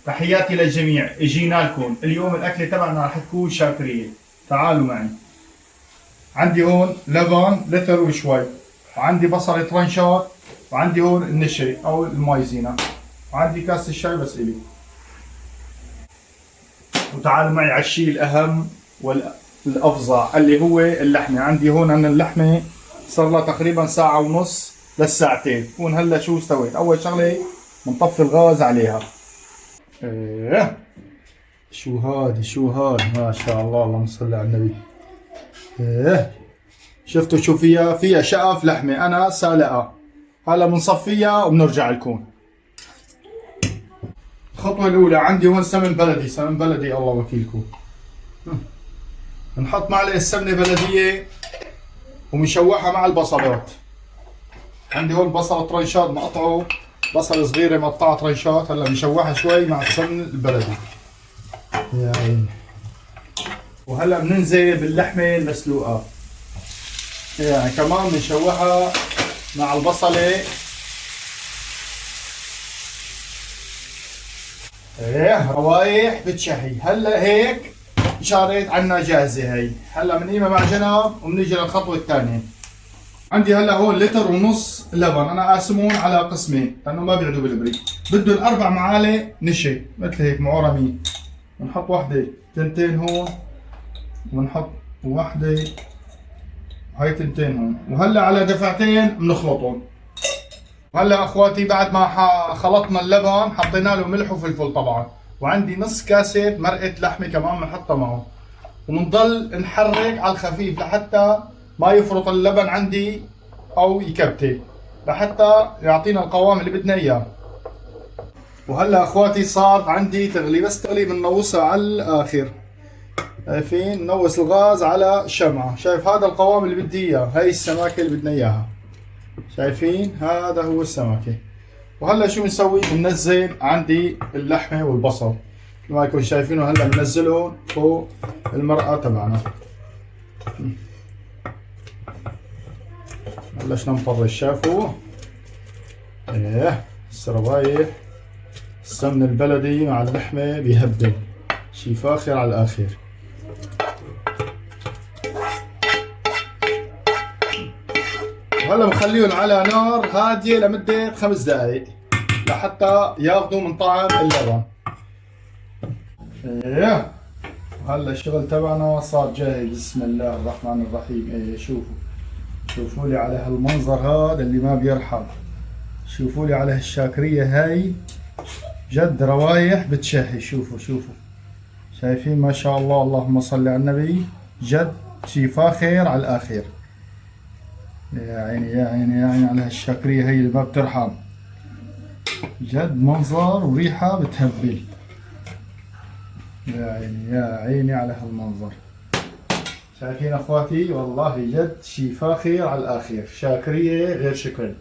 تحياتي للجميع، اجينا لكم اليوم الاكله تبعنا راح تكون شاكريه. تعالوا معي. عندي هون لبن لتر وشوي، وعندي بصله طرنشات، وعندي هون النشا او المايزينا، وعندي كاسه الشاي بس الي. وتعالوا معي على الشيء الاهم والافظع اللي هو اللحمه. عندي هون عندنا اللحمه صار لها تقريبا ساعه ونص للساعتين. هون هلا شو سويت؟ اول شغله بنطفي الغاز عليها. ايه شو هاد ما شاء الله، اللهم صل على النبي. ايه شفتوا شو فيها شقف لحمه انا سالقه. هلا بنصفيها وبنرجع لكم. الخطوه الاولى عندي هون سمن بلدي الله وكيلكم. بنحط معلقه سمنه بلديه ومشوحها مع البصلات. عندي هون بصل طرنشات مقطعه، بصل صغيره مقطعه طرنشات. هلا بنشوحها شوي مع السمن البلدي يا عيني. وهلا بننزل باللحمه المسلوقه يعني كمان بنشوحها مع البصله. ايه روايح بتشهي. هلا هيك شاريت عنا جاهزه هي. هلا بنقيمها مع جنب وبنيجي للخطوه الثانيه. عندي هلا هون لتر ونص لبن، انا قاسمهم على قسمين لانه ما بيعدوا بالبريك. بدهم 4 معالق نشا مثل هيك معورمين. بنحط وحده تنتين هون، وبنحط وحده هاي تنتين هون، وهلا على دفعتين بنخلطهم. وهلا اخواتي بعد ما خلطنا اللبن حطينا له ملح وفلفل طبعا، وعندي نص كاسه مرقه لحمه كمان بنحطها معه، وبنضل نحرك على الخفيف لحتى ما يفرط اللبن عندي او يكبتي، لحتى يعطينا القوام اللي بدنا اياه. وهلا اخواتي صار عندي تغلي، بس تغلي بننوصها على الاخر. شايفين؟ نوص الغاز على الشمعة. شايف هذا القوام اللي بدي اياه، هاي السماكة اللي بدنا اياها. شايفين؟ هذا هو السمكة. وهلا شو بنسوي؟ بننزل عندي اللحمة والبصل مثل ما يكون شايفينه. هلا بنزلهم فوق المرقة تبعنا. بلشنا نطرش. شافوا؟ ايه السروايح السمن البلدي مع اللحمة بيهبل شي فاخر على الاخر. وهلا بخليهم على نار هادية لمدة 5 دقائق لحتى ياخذوا من طعم اللبن. ايه وهلا الشغل تبعنا صار جاهز. بسم الله الرحمن الرحيم. ايه شوفوا لي على هالمنظر هذا اللي ما بيرحم. شوفوا لي على هالشاكرية هاي، جد روايح بتشهي. شوفوا شايفين؟ ما شاء الله، اللهم صل على النبي. جد شي فاخر على الاخر. يا عيني يا عيني يا عيني على هالشاكرية هي اللي ما بترحم. جد منظر وريحة بتهبل. يا عيني يا عيني على هالمنظر. شايفين اخواتي؟ والله جد شي فاخر على الاخر. شاكرية غير شكل.